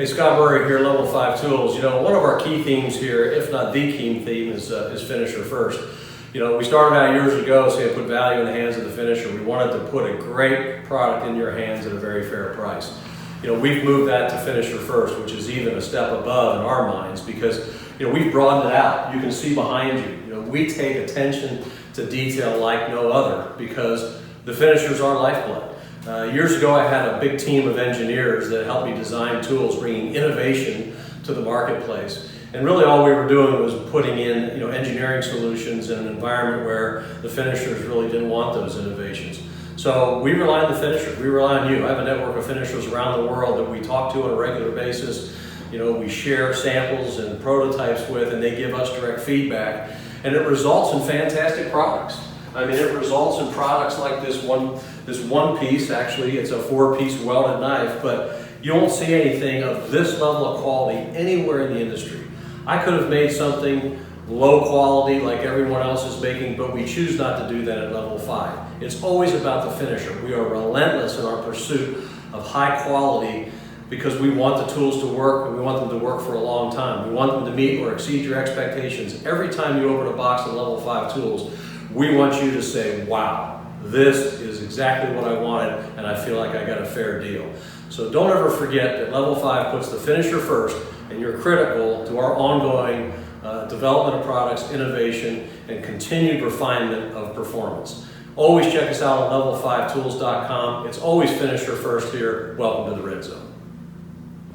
Hey, Scott Murray here, Level 5 Tools. You know, one of our key themes here, if not the key theme, is finisher first. You know, we started out years ago saying put value in the hands of the finisher. We wanted to put a great product in your hands at a very fair price. You know, we've moved that to finisher first, which is even a step above in our minds because, you know, we've broadened it out. You can see behind you. You know, we take attention to detail like no other because the finisher's our lifeblood. Years ago, I had a big team of engineers that helped me design tools, bringing innovation to the marketplace. And really all we were doing was putting in, you know, engineering solutions in an environment where the finishers really didn't want those innovations. So we rely on the finishers, we rely on you. I have a network of finishers around the world that we talk to on a regular basis. You know, we share samples and prototypes with, and they give us direct feedback. And it results in fantastic products. I mean, it results in products like this one piece. Actually, it's a 4-piece welded knife, but you won't see anything of this level of quality anywhere in the industry. I could have made something low quality like everyone else is making, but we choose not to do that at Level 5. It's always about the finisher. We are relentless in our pursuit of high quality because we want the tools to work, and we want them to work for a long time. We want them to meet or exceed your expectations. Every time you open a box of Level 5 tools, we want you to say, wow, this is exactly what I wanted, and I feel like I got a fair deal. So don't ever forget that Level 5 puts the finisher first, and you're critical to our ongoing development of products, innovation, and continued refinement of performance. Always check us out at level5tools.com. It's always finisher first here. Welcome to the Red Zone.